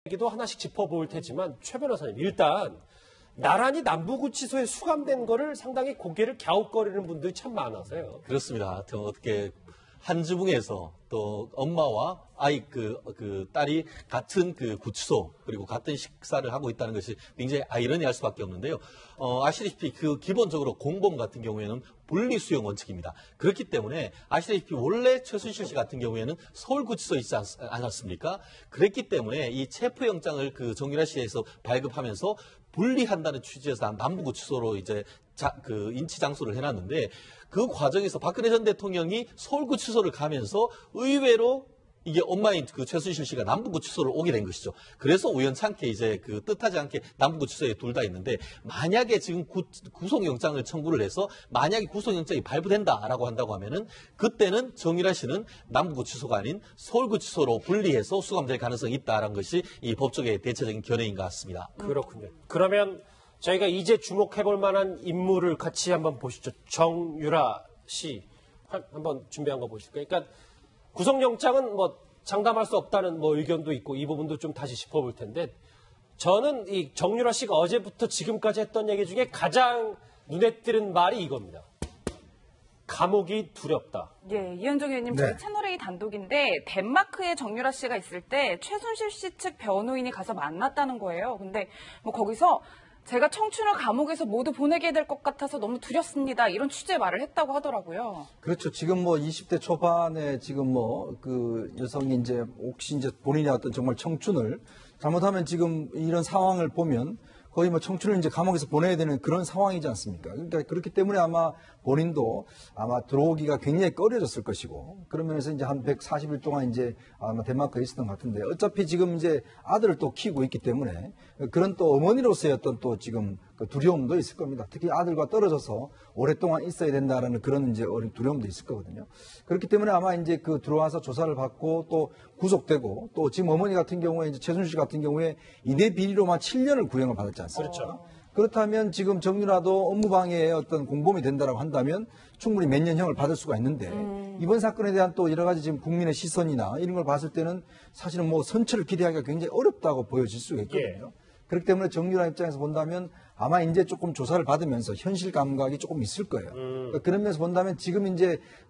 얘기도 하나씩 짚어볼 테지만 최 변호사님, 일단 나란히 남부구치소에 수감된 거를 상당히 고개를 갸웃거리는 분들이 참 많아서요. 그렇습니다. 어떻게 한 지붕에서 또 엄마와 아이 딸이 같은 구치소 그리고 같은 식사를 하고 있다는 것이 굉장히 아이러니할 수밖에 없는데요. 아시다시피 기본적으로 공범 같은 경우에는 분리수용 원칙입니다. 그렇기 때문에 아시다시피 원래 최순실 씨 같은 경우에는 서울구치소에 있지 않았습니까? 그랬기 때문에 이 체포영장을 정유라 씨에서 발급하면서 분리한다는 취지에서 남부구치소로 이제 인치 장소를 해놨는데 그 과정에서 박근혜 전 대통령이 서울구치소를 가면서 의외로 이게 엄마인 최순실 씨가 남부구치소를 오게 된 것이죠. 그래서 우연찮게 이제 뜻하지 않게 남부구치소에 둘 다 있는데 만약에 지금 구속영장을 청구를 해서 만약에 구속영장이 발부된다라고 한다고 하면은 그때는 정유라 씨는 남부구치소가 아닌 서울구치소로 분리해서 수감될 가능성이 있다라는 것이 이 법조계의 대체적인 견해인 것 같습니다. 그렇군요. 그러면 저희가 이제 주목해볼 만한 인물을 같이 한번 보시죠. 정유라 씨 한번 준비한 거 보실까요? 그러니까 구속영장은 장담할 수 없다는 의견도 있고 이 부분도 좀 다시 짚어볼 텐데 저는 이 정유라 씨가 어제부터 지금까지 했던 얘기 중에 가장 눈에 띄는 말이 이겁니다. 감옥이 두렵다. 예, 이현정 의원님, 저희 채널A 단독인데 덴마크에 정유라 씨가 있을 때 최순실 씨 측 변호인이 가서 만났다는 거예요. 근데 거기서 제가 청춘을 감옥에서 모두 보내게 될 것 같아서 너무 두렵습니다. 이런 취지의 말을 했다고 하더라고요. 그렇죠. 지금 20대 초반에 지금 여성이 혹시 본인의 어떤 정말 청춘을 잘못하면 지금 이런 상황을 보면 거의 청춘을 감옥에서 보내야 되는 그런 상황이지 않습니까? 그러니까 그렇기 때문에 아마 본인도 아마 들어오기가 굉장히 꺼려졌을 것이고 그러면서 한 140일 동안 아마 덴마크에 있었던 것 같은데 어차피 지금 아들을 또 키우고 있기 때문에 그런 또 어머니로서의 어떤 또 지금 두려움도 있을 겁니다. 특히 아들과 떨어져서 오랫동안 있어야 된다라는 그런 두려움도 있을 거거든요. 그렇기 때문에 아마 들어와서 조사를 받고 또 구속되고 또 지금 어머니 같은 경우에 최순실 씨 같은 경우에 이대 비리로만 7년을 구형을 받았지 않습니까? 그렇죠. 그렇다면 지금 정유라도 업무방해의 어떤 공범이 된다라고 한다면 충분히 몇 년형을 받을 수가 있는데 이번 사건에 대한 또 여러 가지 지금 국민의 시선이나 이런 걸 봤을 때는 사실은 선처를 기대하기가 굉장히 어렵다고 보여질 수가 있거든요. 예. 그렇기 때문에 정유라 입장에서 본다면 아마 조금 조사를 받으면서 현실 감각이 조금 있을 거예요. 그러니까 그런 면에서 본다면 지금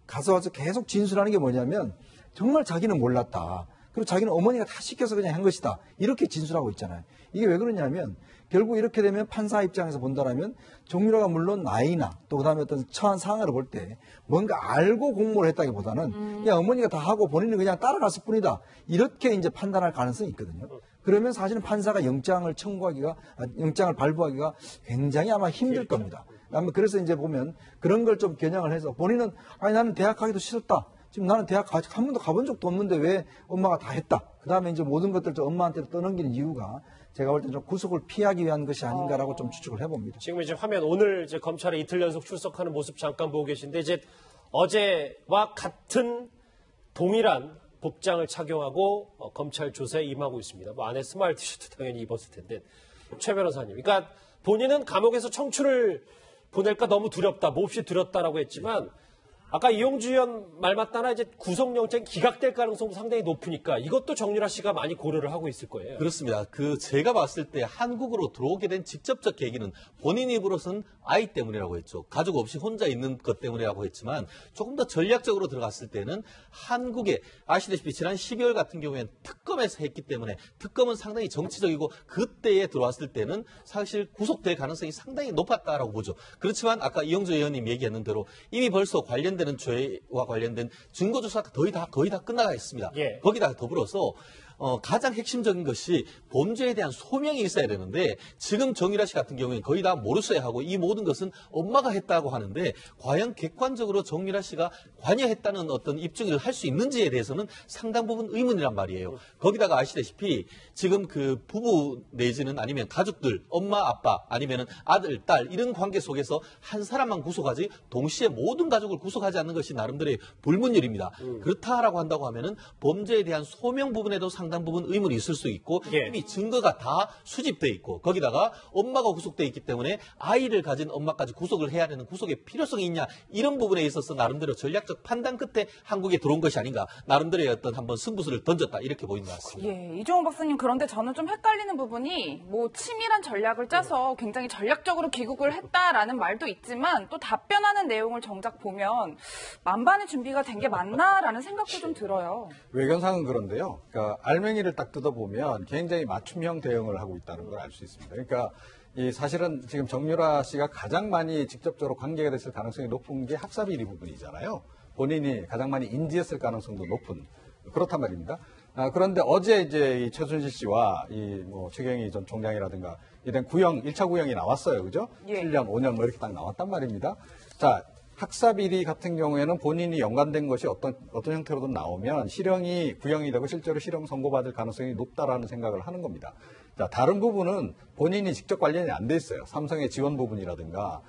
가서 계속 진술하는 게 뭐냐면 정말 자기는 몰랐다. 그리고 자기는 어머니가 다 시켜서 그냥 한 것이다. 이렇게 진술하고 있잖아요. 이게 왜 그러냐면 결국 이렇게 되면 판사 입장에서 본다라면 정유라가 물론 나이나 또 그다음에 어떤 처한 상황을 볼 때 뭔가 알고 공모를 했다기보다는 그냥 어머니가 다 하고 본인은 그냥 따라갔을 뿐이다. 이렇게 판단할 가능성이 있거든요. 그러면 사실은 판사가 영장을 발부하기가 굉장히 아마 힘들 겁니다. 아마 그래서 보면 그런 걸 좀 겨냥을 해서 본인은 나는 대학 가기도 싫었다. 지금 나는 대학 한 번도 가본 적도 없는데 왜 엄마가 다 했다. 그 다음에 모든 것들 좀 엄마한테 떠넘기는 이유가 제가 볼 때 좀 구속을 피하기 위한 것이 아닌가라고 좀 추측을 해봅니다. 지금 화면 오늘 검찰에 이틀 연속 출석하는 모습 잠깐 보고 계신데 어제와 같은 동일한 복장을 착용하고 검찰 조사에 임하고 있습니다. 안에 스마일 티셔츠 당연히 입었을 텐데 최 변호사님, 그러니까 본인은 감옥에서 청춘을 보낼까 너무 두렵다, 몹시 두렵다라고 했지만 아까 이용주 의원 말 맞다나 구속영장이 기각될 가능성도 상당히 높으니까 이것도 정유라 씨가 많이 고려를 하고 있을 거예요. 그렇습니다. 제가 봤을 때 한국으로 들어오게 된 직접적 계기는 본인 입으로서는 아이 때문이라고 했죠. 가족 없이 혼자 있는 것 때문이라고 했지만 조금 더 전략적으로 들어갔을 때는 한국에 아시다시피 지난 12월 같은 경우에는 특검에서 했기 때문에 특검은 상당히 정치적이고 그때에 들어왔을 때는 사실 구속될 가능성이 상당히 높았다라고 보죠. 그렇지만 아까 이용주 의원님 얘기했는 대로 이미 벌써 관련되는 죄와 관련된 증거조사가 거의 다 끝나가 있습니다. 예. 거기다가 더불어서 가장 핵심적인 것이 범죄에 대한 소명이 있어야 되는데 지금 정유라 씨 같은 경우에는 거의 다 모르쇠 하고 이 모든 것은 엄마가 했다고 하는데 과연 객관적으로 정유라 씨가 관여했다는 어떤 입증을 할 수 있는지에 대해서는 상당 부분 의문이란 말이에요. 거기다가 아시다시피 지금 부부 내지는 아니면 가족들, 엄마, 아빠 아니면 아들, 딸 이런 관계 속에서 한 사람만 구속하지 동시에 모든 가족을 구속하지 않는 것이 나름대로의 불문율입니다. 그렇다라고 한다고 하면은 범죄에 대한 소명 부분에도 상당히 상당 부분 의문이 있을 수 있고 예. 이미 증거가 다 수집돼 있고 거기다가 엄마가 구속돼 있기 때문에 아이를 가진 엄마까지 구속을 해야 되는 구속의 필요성이 있냐 이런 부분에 있어서 나름대로 전략적 판단 끝에 한국에 들어온 것이 아닌가 나름대로의 어떤 한번 승부수를 던졌다 이렇게 보이는 것 같습니다. 예, 이종호 박사님, 그런데 저는 좀 헷갈리는 부분이 뭐 치밀한 전략을 짜서 굉장히 전략적으로 귀국을 했다라는 말도 있지만 또 답변하는 내용을 정작 보면 만반의 준비가 된 게 맞나라는 생각도 좀 들어요. 외견상은 그런데요. 그러니까 알맹이를 딱 뜯어보면 굉장히 맞춤형 대응을 하고 있다는 걸 알 수 있습니다. 그러니까 이 사실은 지금 정유라 씨가 가장 많이 직접적으로 관계가 됐을 가능성이 높은 게 학사비리 부분이잖아요. 본인이 가장 많이 인지했을 가능성도 높은 그렇단 말입니다. 그런데 어제 이제 이 최순실 씨와 이 뭐 최경희 전 총장이라든가 이런 구형 1차 구형이 나왔어요, 그죠? 예. 7년, 5년 뭐 이렇게 딱 나왔단 말입니다. 자. 학사비리 같은 경우에는 본인이 연관된 것이 어떤 형태로든 나오면 실형이 구형이 되고 실제로 실형 선고받을 가능성이 높다라는 생각을 하는 겁니다. 자, 다른 부분은 본인이 직접 관련이 안 돼 있어요. 삼성의 지원 부분이라든가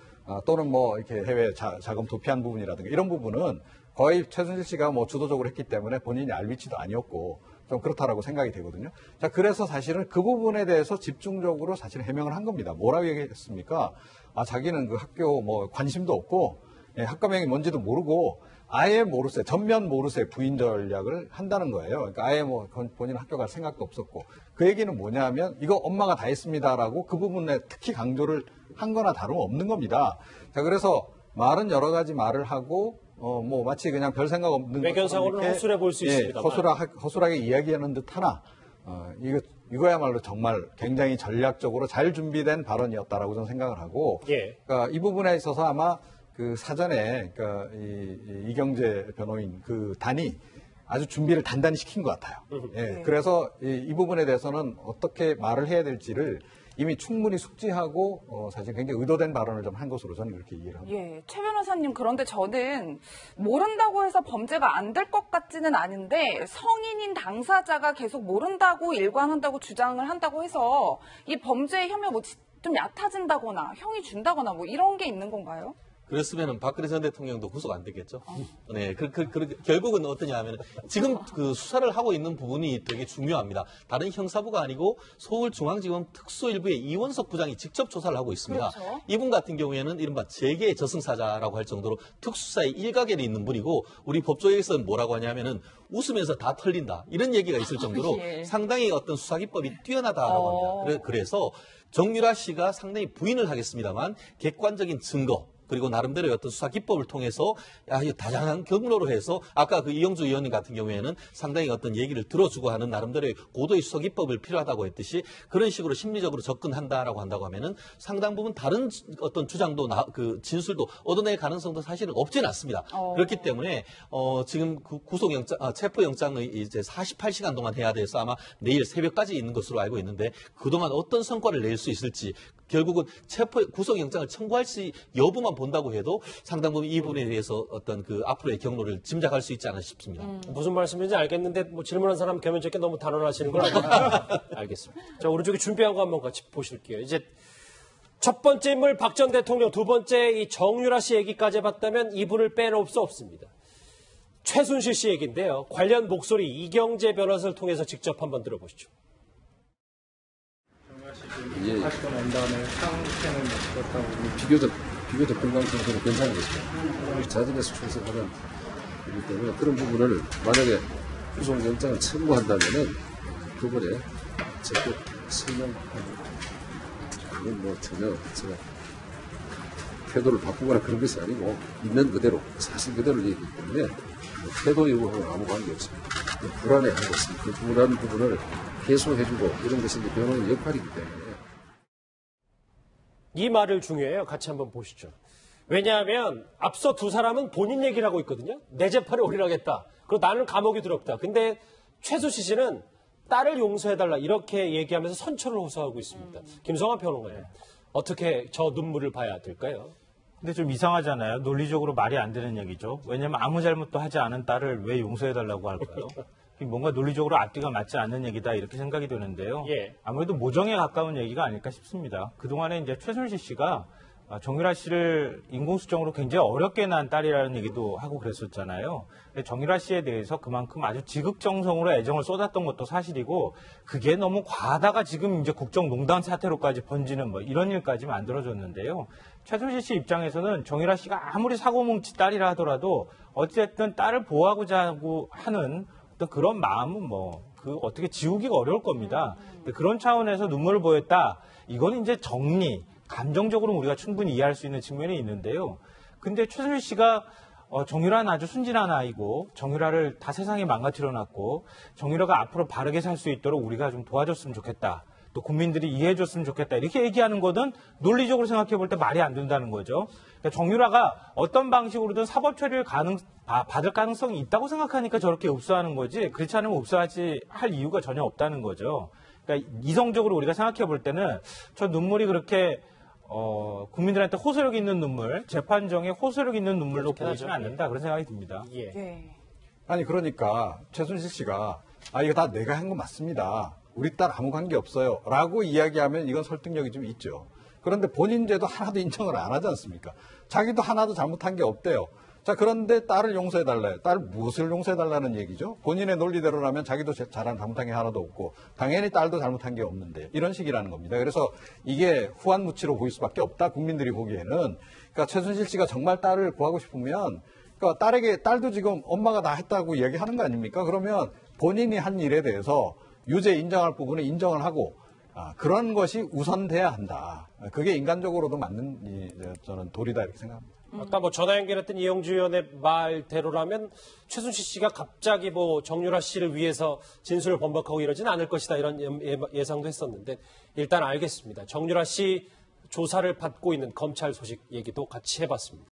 또는 뭐 이렇게 해외 자금 도피한 부분이라든가 이런 부분은 거의 최순실 씨가 뭐 주도적으로 했기 때문에 본인이 알 위치도 아니었고 좀 그렇다라고 생각이 되거든요. 자, 그래서 사실은 그 부분에 대해서 집중적으로 사실 해명을 한 겁니다. 뭐라고 얘기했습니까? 자기는 그 학교 뭐 관심도 없고 학과명이 뭔지도 모르고 아예 모르쇠, 전면 모르쇠 부인 전략을 한다는 거예요. 그러니까 아예 뭐 본인 학교 갈 생각도 없었고 그 얘기는 뭐냐면 이거 엄마가 다 했습니다라고 그 부분에 특히 강조를 한 거나 다름없는 겁니다. 자, 그래서 말은 여러 가지 말을 하고 뭐 마치 그냥 별 생각 없는 외견상으로는 허술해 보일 수 있습니다. 허술하게 이야기하는 듯하나 이거야말로 정말 굉장히 전략적으로 잘 준비된 발언이었다라고 저는 생각을 하고 예. 그러니까 이 부분에 있어서 아마 그 사전에 그러니까 이경재 변호인 그 단이 아주 준비를 단단히 시킨 것 같아요. 예, 그래서 이 부분에 대해서는 어떻게 말을 해야 될지를 이미 충분히 숙지하고 사실 굉장히 의도된 발언을 좀 한 것으로 저는 그렇게 이해를 합니다. 예, 최 변호사님, 그런데 저는 모른다고 해서 범죄가 안 될 것 같지는 않은데 성인인 당사자가 계속 모른다고 일관한다고 주장을 한다고 해서 이 범죄의 혐의가 뭐 좀 얕아진다거나 형이 준다거나 뭐 이런 게 있는 건가요? 그랬으면 박근혜 전 대통령도 구속 안 되겠죠. 네, 결국은 어떠냐 하면 지금 그 수사를 하고 있는 부분이 되게 중요합니다. 다른 형사부가 아니고 서울중앙지검 특수일부의 이원석 부장이 직접 조사를 하고 있습니다. 그렇죠. 이분 같은 경우에는 이른바 재계의 저승사자라고 할 정도로 특수사의 일각에 있는 분이고 우리 법조에서는 뭐라고 하냐면은 웃으면서 다 털린다. 이런 얘기가 있을 정도로 예. 상당히 어떤 수사기법이 뛰어나다라고 합니다. 그래서 정유라 씨가 상당히 부인을 하겠습니다만 객관적인 증거 그리고 나름대로의 어떤 수사 기법을 통해서 다양한 경로로 해서 아까 그 이영주 의원님 같은 경우에는 상당히 어떤 얘기를 들어주고 하는 나름대로의 고도의 수사 기법을 필요하다고 했듯이 그런 식으로 심리적으로 접근한다라고 한다고 하면은 상당 부분 다른 어떤 주장도 그 진술도 얻어낼 가능성도 사실은 없지는 않습니다. 그렇기 때문에 지금 그 체포영장의 이제 48시간 동안 해야 돼서 아마 내일 새벽까지 있는 것으로 알고 있는데 그동안 어떤 성과를 낼 수 있을지 결국은 구속영장을 청구할 수 여부만 본다고 해도 상당 부분 이 부분에 대해서 어떤 그 앞으로의 경로를 짐작할 수 있지 않나 싶습니다. 무슨 말씀인지 알겠는데 뭐 질문한 사람 겸연쩍게 너무 단언하시는 건 아닌가? 알겠습니다. 자, 오른쪽에 준비한 거 한번 같이 보실게요. 이제 첫 번째 인물 박 전 대통령, 두 번째 이 정유라 씨 얘기까지 해봤다면 이분을 빼놓을 수 없습니다. 최순실 씨 얘기인데요. 관련 목소리 이경재 변호사를 통해서 직접 한번 들어보시죠. 하시고 난 다음에 상태는 어떻다고 비교적 건강상태는 괜찮은 것입니다. 자진해서 출석하는 거기 때문에 그런 부분을 만약에 구속영장을 청구한다면은 그번에 적극 설명하고 그건 뭐 전혀 제가 태도를 바꾸거나 그런 것이 아니고 있는 그대로 사실 그대로 얘기하기 때문에 태도 이후하고는 아무 관계 없습니다. 불안해하는 것은 그 불안한 부분을 해소해주고 이런 것이 이제 변호인의 역할이기 때문에. 이 말을 중요해요. 같이 한번 보시죠. 왜냐하면 앞서 두 사람은 본인 얘기를 하고 있거든요. 내 재판에 올인하겠다. 그리고 나는 감옥이 두렵다. 근데 최순실 씨는 딸을 용서해달라 이렇게 얘기하면서 선처를 호소하고 있습니다. 김성환 평론가님, 어떻게 저 눈물을 봐야 될까요? 근데 좀 이상하잖아요. 논리적으로 말이 안 되는 얘기죠. 왜냐하면 아무 잘못도 하지 않은 딸을 왜 용서해달라고 할까요? 뭔가 논리적으로 앞뒤가 맞지 않는 얘기다 이렇게 생각이 되는데요. 예. 아무래도 모정에 가까운 얘기가 아닐까 싶습니다. 그동안에 이제 최순실 씨가 정유라 씨를 인공수정으로 굉장히 어렵게 낳은 딸이라는 얘기도 하고 그랬었잖아요. 정유라 씨에 대해서 그만큼 아주 지극정성으로 애정을 쏟았던 것도 사실이고 그게 너무 과하다가 지금 이제 국정농단 사태로까지 번지는 뭐 이런 일까지 만들어졌는데요. 최순실 씨 입장에서는 정유라 씨가 아무리 사고뭉치 딸이라 하더라도 어쨌든 딸을 보호하고자 하는 어떤 그런 마음은 어떻게 지우기가 어려울 겁니다. 그런 차원에서 눈물을 보였다. 이건 이제 정리, 감정적으로 우리가 충분히 이해할 수 있는 측면이 있는데요. 근데 최순실 씨가 정유라는 아주 순진한 아이고 정유라를 다 세상에 망가뜨려 놨고 정유라가 앞으로 바르게 살 수 있도록 우리가 좀 도와줬으면 좋겠다. 또 국민들이 이해해줬으면 좋겠다. 이렇게 얘기하는 거는 논리적으로 생각해 볼 때 말이 안 된다는 거죠. 그러니까 정유라가 어떤 방식으로든 사법 처리를 받을 가능성이 있다고 생각하니까 저렇게 읍소하는 거지 그렇지 않으면 읍소하지 할 이유가 전혀 없다는 거죠. 그러니까 이성적으로 우리가 생각해 볼 때는 저 눈물이 그렇게 국민들한테 호소력 있는 눈물, 재판정에 호소력 있는 눈물로 보이지는 않는다. 그런 생각이 듭니다. 예. 네. 아니 그러니까 최순실 씨가 이거 다 내가 한 거 맞습니다. 우리 딸 아무 관계 없어요. 라고 이야기하면 이건 설득력이 좀 있죠. 그런데 본인 죄도 하나도 인정을 안 하지 않습니까? 자기도 하나도 잘못한 게 없대요. 자, 그런데 딸을 용서해달래요. 딸 무엇을 용서해달라는 얘기죠? 본인의 논리대로라면 자기도 잘못한 게 하나도 없고 당연히 딸도 잘못한 게 없는데 이런 식이라는 겁니다. 그래서 이게 후한무치로 보일 수밖에 없다. 국민들이 보기에는. 그러니까 최순실 씨가 정말 딸을 구하고 싶으면 그러니까 딸도 지금 엄마가 다 했다고 얘기하는 거 아닙니까? 그러면 본인이 한 일에 대해서 유죄 인정할 부분은 인정을 하고 그런 것이 우선돼야 한다. 그게 인간적으로도 맞는 저는 도리다 이렇게 생각합니다. 아까 전화 연결했던 이영주 의원의 말대로라면 최순실 씨가 갑자기 정유라 씨를 위해서 진술을 번복하고 이러지는 않을 것이다 이런 예상도 했었는데 일단 알겠습니다. 정유라 씨 조사를 받고 있는 검찰 소식 얘기도 같이 해봤습니다.